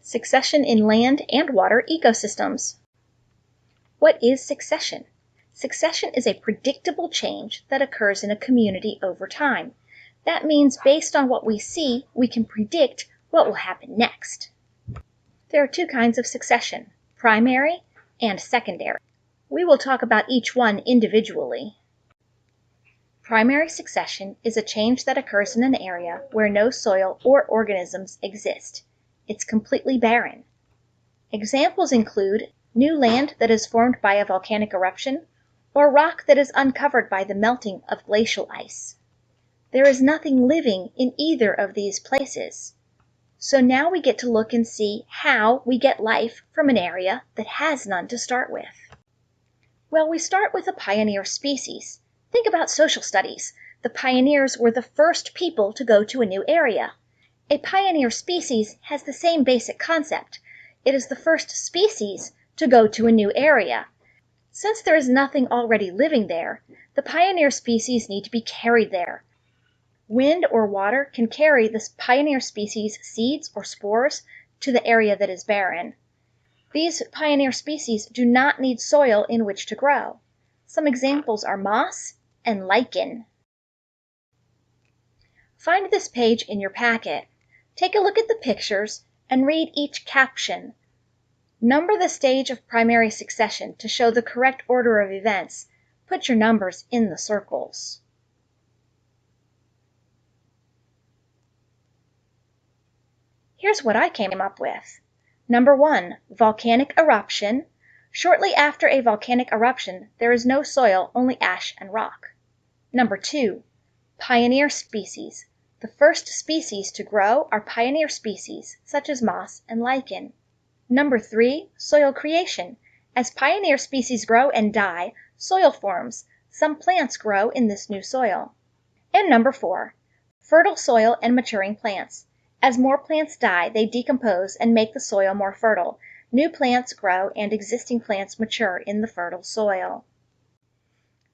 Succession in land and water ecosystems. What is succession? Succession is a predictable change that occurs in a community over time. That means based on what we see, we can predict what will happen next. There are two kinds of succession, primary and secondary. We will talk about each one individually. Primary succession is a change that occurs in an area where no soil or organisms exist. It's completely barren. Examples include new land that is formed by a volcanic eruption or rock that is uncovered by the melting of glacial ice. There is nothing living in either of these places. So now we get to look and see how we get life from an area that has none to start with. Well, we start with a pioneer species. Think about social studies. The pioneers were the first people to go to a new area. A pioneer species has the same basic concept. It is the first species to go to a new area. Since there is nothing already living there, the pioneer species need to be carried there. Wind or water can carry this pioneer species' seeds or spores to the area that is barren. These pioneer species do not need soil in which to grow. Some examples are moss and lichen. Find this page in your packet. Take a look at the pictures and read each caption. Number the stage of primary succession to show the correct order of events. Put your numbers in the circles. Here's what I came up with. Number 1, volcanic eruption. Shortly after a volcanic eruption, there is no soil, only ash and rock. Number 2, pioneer species. The first species to grow are pioneer species, such as moss and lichen. Number 3, soil creation. As pioneer species grow and die, soil forms. Some plants grow in this new soil. And number 4, fertile soil and maturing plants. As more plants die, they decompose and make the soil more fertile. New plants grow and existing plants mature in the fertile soil.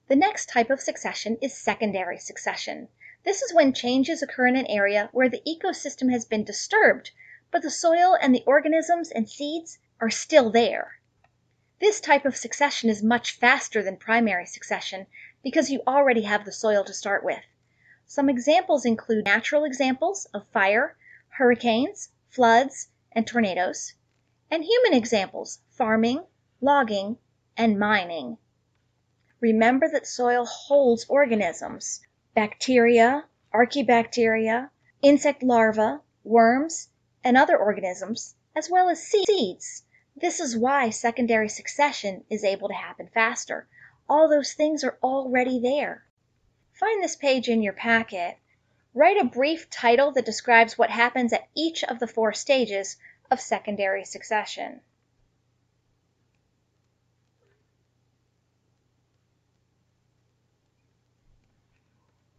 The next type of succession is secondary succession. This is when changes occur in an area where the ecosystem has been disturbed, but the soil and the organisms and seeds are still there. This type of succession is much faster than primary succession because you already have the soil to start with. Some examples include natural examples of fire, hurricanes, floods, and tornadoes, and human examples, farming, logging, and mining. Remember that soil holds organisms, bacteria, archaebacteria, insect larvae, worms, and other organisms, as well as seeds. This is why secondary succession is able to happen faster. All those things are already there. Find this page in your packet. Write a brief title that describes what happens at each of the 4 stages of secondary succession.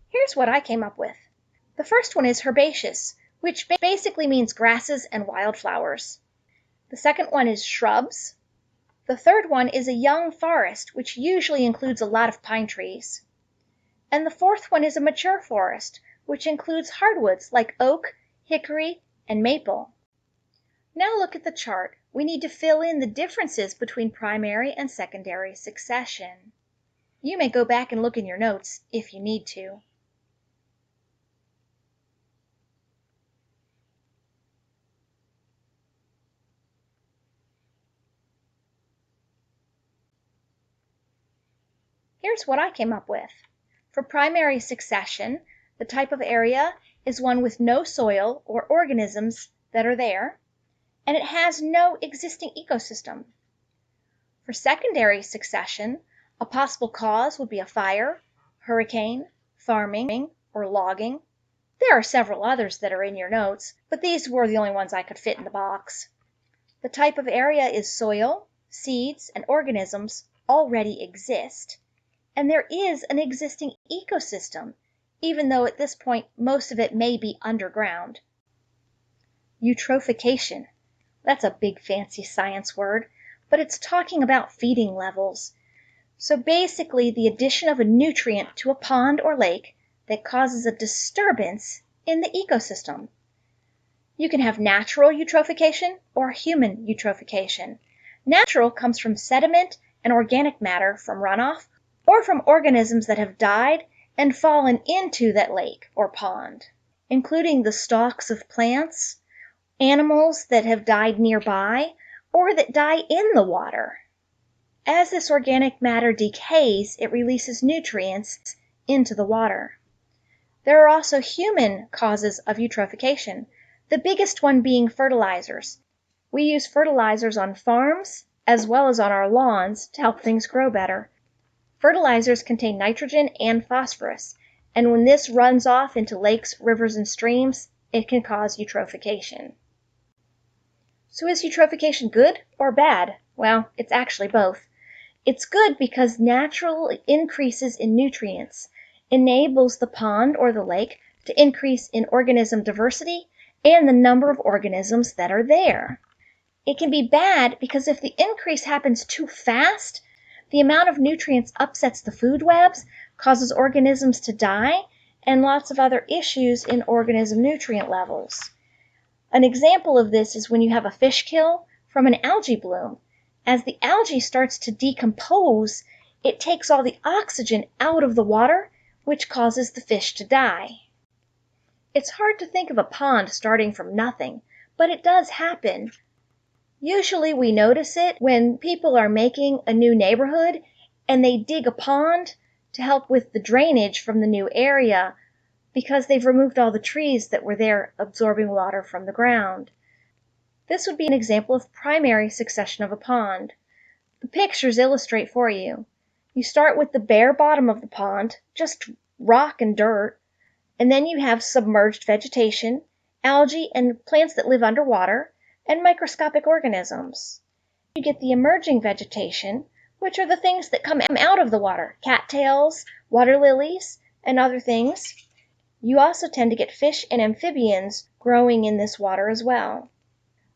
Here's what I came up with. The first one is herbaceous, which basically means grasses and wildflowers. The second one is shrubs. The third one is a young forest, which usually includes a lot of pine trees. And the fourth one is a mature forest, which includes hardwoods like oak, hickory, and maple. Now look at the chart. We need to fill in the differences between primary and secondary succession. You may go back and look in your notes if you need to. Here's what I came up with. For primary succession, the type of area is one with no soil or organisms that are there, and it has no existing ecosystem. For secondary succession, a possible cause would be a fire, hurricane, farming, or logging. There are several others that are in your notes, but these were the only ones I could fit in the box. The type of area is soil, seeds, and organisms already exist, and there is an existing ecosystem, even though at this point most of it may be underground. Eutrophication. That's a big fancy science word, but it's talking about feeding levels. So basically the addition of a nutrient to a pond or lake that causes a disturbance in the ecosystem. You can have natural eutrophication or human eutrophication. Natural comes from sediment and organic matter from runoff or from organisms that have died and fallen into that lake or pond, including the stalks of plants, animals that have died nearby, or that die in the water. As this organic matter decays, it releases nutrients into the water. There are also human causes of eutrophication, the biggest one being fertilizers. We use fertilizers on farms as well as on our lawns to help things grow better. Fertilizers contain nitrogen and phosphorus, and when this runs off into lakes, rivers, and streams, it can cause eutrophication. So is eutrophication good or bad? Well, it's actually both. It's good because natural increases in nutrients enables the pond or the lake to increase in organism diversity and the number of organisms that are there. It can be bad because if the increase happens too fast, the amount of nutrients upsets the food webs, causes organisms to die, and lots of other issues in organism nutrient levels. An example of this is when you have a fish kill from an algae bloom. As the algae starts to decompose, it takes all the oxygen out of the water, which causes the fish to die. It's hard to think of a pond starting from nothing, but it does happen. Usually we notice it when people are making a new neighborhood and they dig a pond to help with the drainage from the new area because they've removed all the trees that were there absorbing water from the ground. This would be an example of primary succession of a pond. The pictures illustrate for you. You start with the bare bottom of the pond, just rock and dirt, and then you have submerged vegetation, algae and plants that live underwater, and microscopic organisms. You get the emerging vegetation, which are the things that come out of the water, cattails, water lilies, and other things. You also tend to get fish and amphibians growing in this water as well.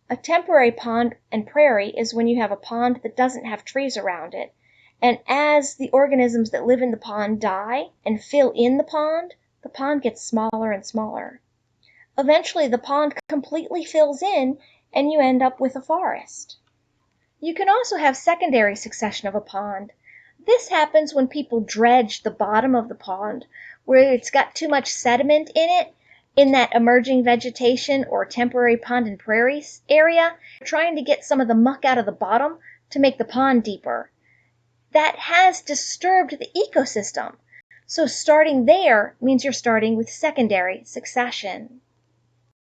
A temporary pond and prairie is when you have a pond that doesn't have trees around it, and as the organisms that live in the pond die and fill in the pond gets smaller and smaller. Eventually the pond completely fills in and you end up with a forest. You can also have secondary succession of a pond. This happens when people dredge the bottom of the pond where it's got too much sediment in it, in that emerging vegetation or temporary pond and prairies area, trying to get some of the muck out of the bottom to make the pond deeper. That has disturbed the ecosystem. So starting there means you're starting with secondary succession.